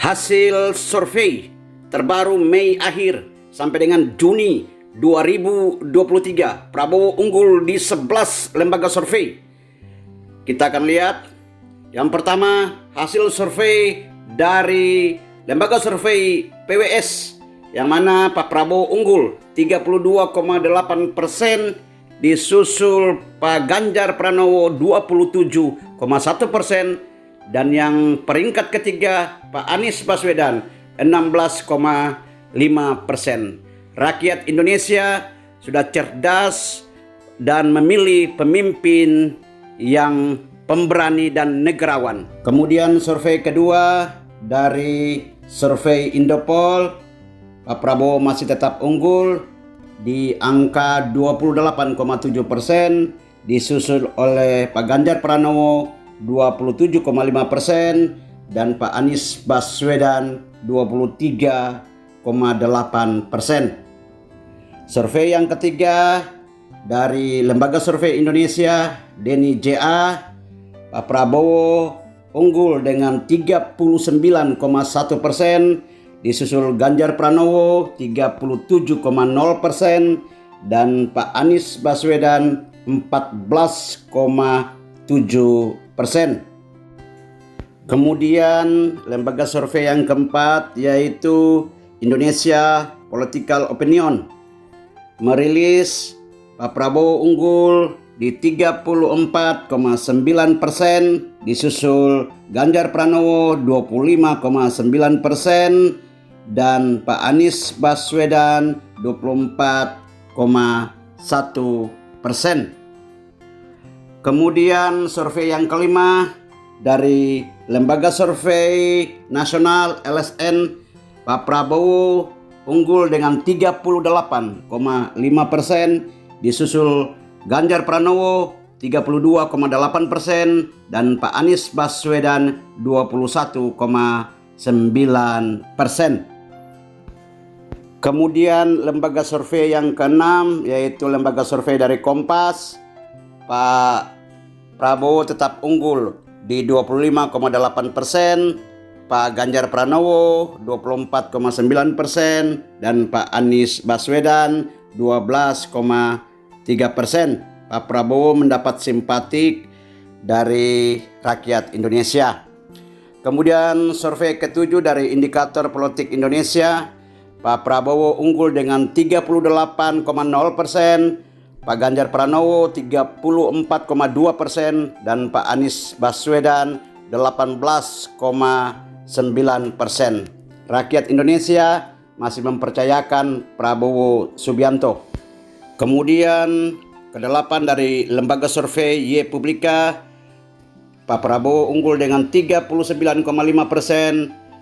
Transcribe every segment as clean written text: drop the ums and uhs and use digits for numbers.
Hasil survei terbaru Mei akhir sampai dengan Juni 2023, Prabowo unggul di 11 lembaga survei. Kita akan lihat yang pertama hasil survei dari lembaga survei PWS, yang mana Pak Prabowo unggul 32,8%, disusul Pak Ganjar Pranowo 27,1%, dan yang peringkat ketiga Pak Anies Baswedan 16,5%. Rakyat Indonesia sudah cerdas dan memilih pemimpin yang pemberani dan negarawan. Kemudian survei kedua dari survei Indopol, Pak Prabowo masih tetap unggul di angka 28,7%, disusul oleh Pak Ganjar Pranowo 27,5% dan Pak Anies Baswedan 23,8%. Survei yang ketiga dari Lembaga Survei Indonesia, Denny JA, Pak Prabowo unggul dengan 39,1%, disusul Ganjar Pranowo 37,0% dan Pak Anies Baswedan 14,7%. Kemudian lembaga survei yang keempat yaitu Indonesia Political Opinion merilis Pak Prabowo unggul di 34,9%, disusul Ganjar Pranowo 25,9% dan Pak Anies Baswedan 24,1%. Kemudian survei yang kelima dari Lembaga Survei Nasional LSN, Pak Prabowo unggul dengan 38,5%, disusul Ganjar Pranowo 32,8% dan Pak Anies Baswedan 21,9%. Kemudian lembaga survei yang keenam yaitu lembaga survei dari Kompas, Pak Prabowo tetap unggul di 25,8%, Pak Ganjar Pranowo 24,9% dan Pak Anies Baswedan 12,3%. Pak Prabowo mendapat simpatik dari rakyat Indonesia. Kemudian survei ketujuh dari Indikator Politik Indonesia, Pak Prabowo unggul dengan 38,0%, Pak Ganjar Pranowo 34,2% dan Pak Anies Baswedan 18,9%. Rakyat Indonesia masih mempercayakan Prabowo Subianto. Kemudian kedelapan dari lembaga survei Y Publika, Pak Prabowo unggul dengan 39,5%,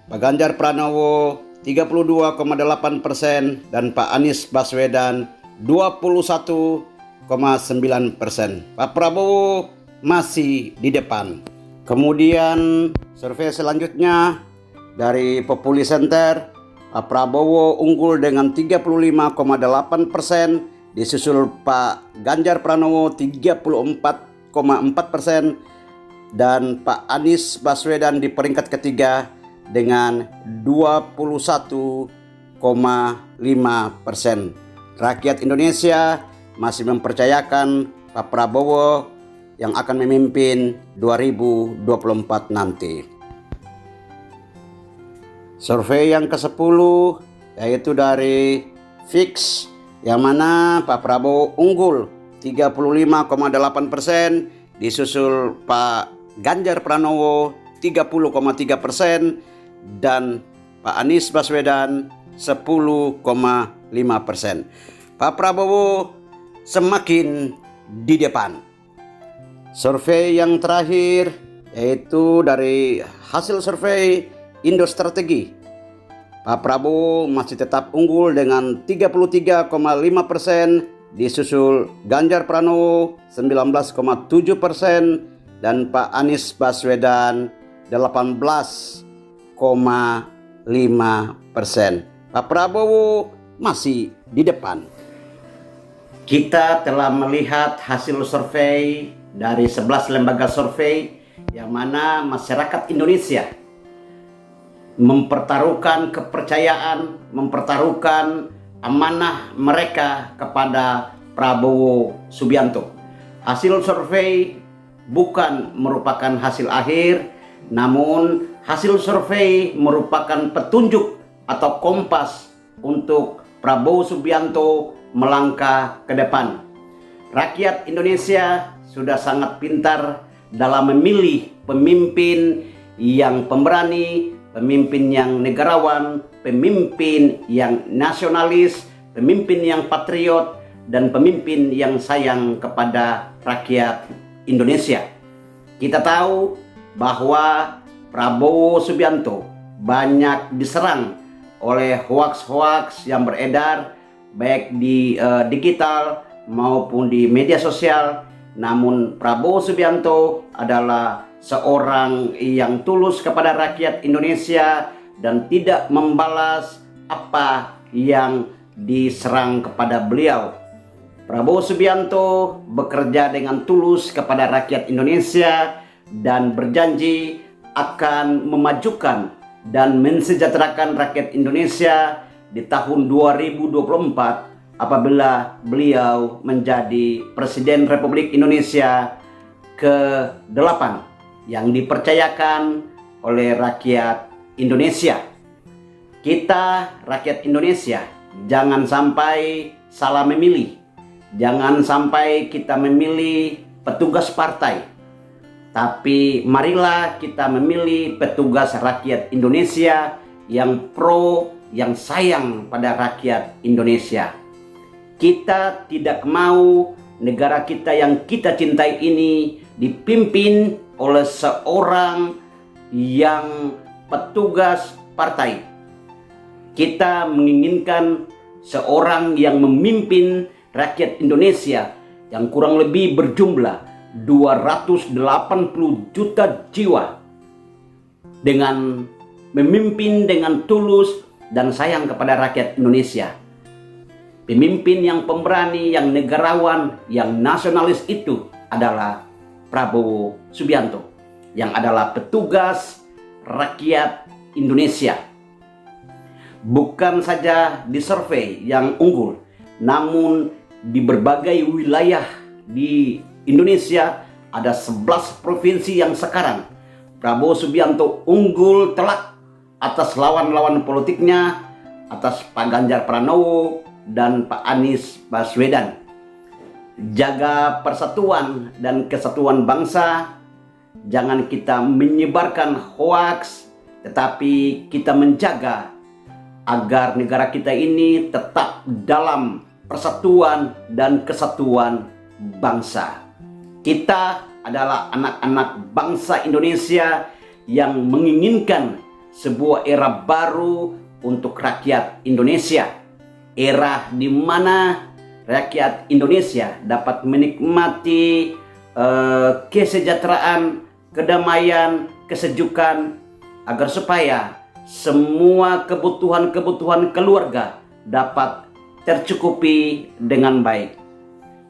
Pak Ganjar Pranowo 32,8% dan Pak Anies Baswedan 21,9%. Pak Prabowo masih di depan. Kemudian survei selanjutnya dari Populi Center, Pak Prabowo unggul dengan 35,8%, disusul Pak Ganjar Pranowo 34,4% dan Pak Anies Baswedan di peringkat ketiga dengan 21,5%. Rakyat Indonesia masih mempercayakan Pak Prabowo yang akan memimpin 2024 nanti. Survei yang ke-10 yaitu dari Fix, yang mana Pak Prabowo unggul 35,8%, disusul Pak Ganjar Pranowo 30,3% dan Pak Anies Baswedan 10,5%. Pak Prabowo semakin di depan. Survei yang terakhir yaitu dari hasil survei Indostrategi, Pak Prabowo masih tetap unggul dengan 33,5%, disusul Ganjar Pranowo 19,7% dan Pak Anies Baswedan 18,5%. Pak Prabowo masih di depan. Kita telah melihat hasil survei dari 11 lembaga survei yang mana masyarakat Indonesia mempertaruhkan kepercayaan, mempertaruhkan amanah mereka kepada Prabowo Subianto. Hasil survei bukan merupakan hasil akhir, namun hasil survei merupakan petunjuk atau kompas untuk Prabowo Subianto melangkah ke depan. Rakyat Indonesia sudah sangat pintar dalam memilih pemimpin yang pemberani, pemimpin yang negarawan, pemimpin yang nasionalis, pemimpin yang patriot, dan pemimpin yang sayang kepada rakyat Indonesia. Kita tahu bahwa Prabowo Subianto banyak diserang oleh hoaks-hoaks yang beredar baik di digital maupun di media sosial. Namun Prabowo Subianto adalah seorang yang tulus kepada rakyat Indonesia dan tidak membalas apa yang diserang kepada beliau. Prabowo Subianto bekerja dengan tulus kepada rakyat Indonesia dan berjanji akan memajukan dan mensejahterakan rakyat Indonesia di tahun 2024 apabila beliau menjadi Presiden Republik Indonesia ke-8 yang dipercayakan oleh rakyat Indonesia. Kita rakyat Indonesia jangan sampai salah memilih. Jangan sampai kita memilih petugas partai. Tapi marilah kita memilih petugas rakyat Indonesia yang pro, yang sayang pada rakyat Indonesia. Kita tidak mau negara kita yang kita cintai ini dipimpin oleh seorang yang petugas partai. Kita menginginkan seorang yang memimpin rakyat Indonesia yang kurang lebih berjumlah 280 juta jiwa, dengan memimpin dengan tulus dan sayang kepada rakyat Indonesia. Pemimpin yang pemberani, yang negarawan, yang nasionalis itu adalah Prabowo Subianto, yang adalah petugas rakyat Indonesia. Bukan saja di survei yang unggul, namun di berbagai wilayah di Indonesia ada 11 provinsi yang sekarang Prabowo Subianto unggul telak atas lawan-lawan politiknya, atas Pak Ganjar Pranowo dan Pak Anies Baswedan. Jaga persatuan dan kesatuan bangsa. Jangan kita menyebarkan hoaks, tetapi kita menjaga agar negara kita ini tetap dalam persatuan dan kesatuan bangsa. Kita adalah anak-anak bangsa Indonesia yang menginginkan sebuah era baru untuk rakyat Indonesia. Era di mana rakyat Indonesia dapat menikmati kesejahteraan, kedamaian, kesejukan, agar supaya semua kebutuhan-kebutuhan keluarga dapat tercukupi dengan baik.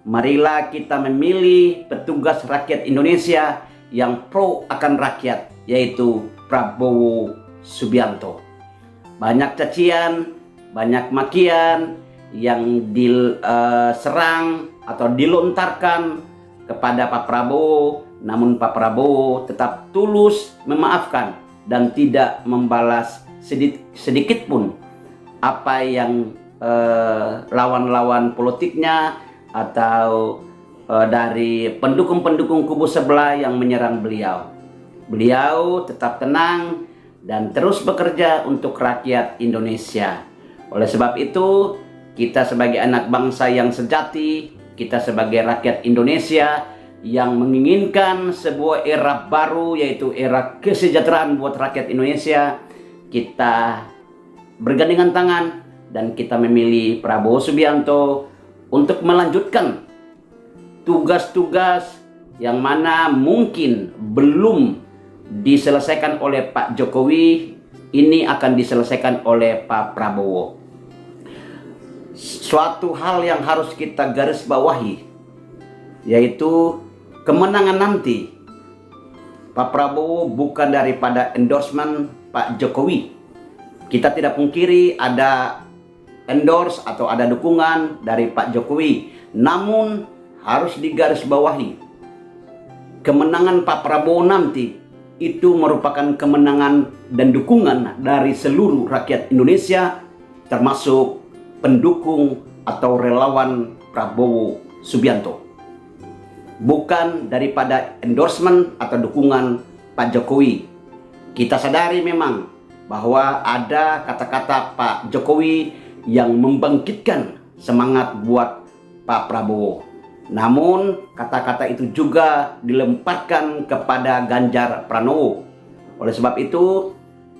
Marilah kita memilih petugas rakyat Indonesia yang pro akan rakyat, yaitu Prabowo Subianto. Banyak cacian, banyak makian yang diserang atau dilontarkan kepada Pak Prabowo, namun Pak Prabowo tetap tulus memaafkan dan tidak membalas sedikit pun apa yang lawan-lawan politiknya atau dari pendukung-pendukung kubu sebelah yang menyerang beliau. Beliau tetap tenang dan terus bekerja untuk rakyat Indonesia. Oleh sebab itu, kita sebagai anak bangsa yang sejati, kita sebagai rakyat Indonesia yang menginginkan sebuah era baru, yaitu era kesejahteraan buat rakyat Indonesia, kita bergandengan tangan dan kita memilih Prabowo Subianto untuk melanjutkan tugas-tugas yang mana mungkin belum diselesaikan oleh Pak Jokowi, ini akan diselesaikan oleh Pak Prabowo. Suatu hal yang harus kita garis bawahi, yaitu kemenangan nanti Pak Prabowo bukan daripada endorsement Pak Jokowi, Kita tidak pungkiri ada endorse atau ada dukungan dari Pak Jokowi. Namun harus digarisbawahi, kemenangan Pak Prabowo nanti itu merupakan kemenangan dan dukungan dari seluruh rakyat Indonesia, termasuk pendukung atau relawan Prabowo Subianto. Bukan daripada endorsement atau dukungan Pak Jokowi. Kita sadari memang bahwa ada kata-kata Pak Jokowi yang membangkitkan semangat buat Pak Prabowo. Namun kata-kata itu juga dilemparkan kepada Ganjar Pranowo. Oleh sebab itu,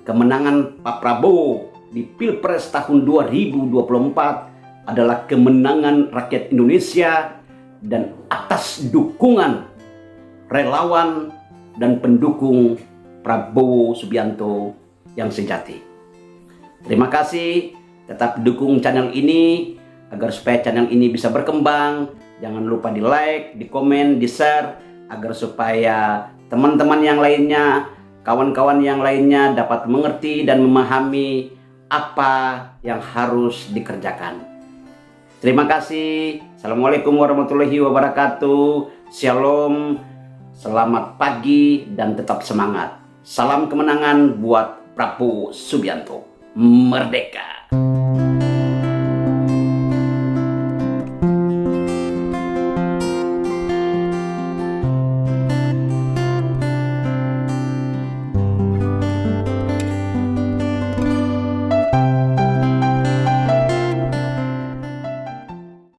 kemenangan Pak Prabowo di Pilpres tahun 2024 adalah kemenangan rakyat Indonesia dan atas dukungan relawan dan pendukung Prabowo Subianto yang sejati. Terima kasih, tetap dukung channel ini agar supaya channel ini bisa berkembang. Jangan lupa di like, di komen, di share agar supaya teman-teman yang lainnya, kawan-kawan yang lainnya dapat mengerti dan memahami apa yang harus dikerjakan. Terima kasih. Assalamualaikum warahmatullahi wabarakatuh. Shalom. Selamat pagi dan tetap semangat. Salam kemenangan buat Prabowo Subianto. Merdeka.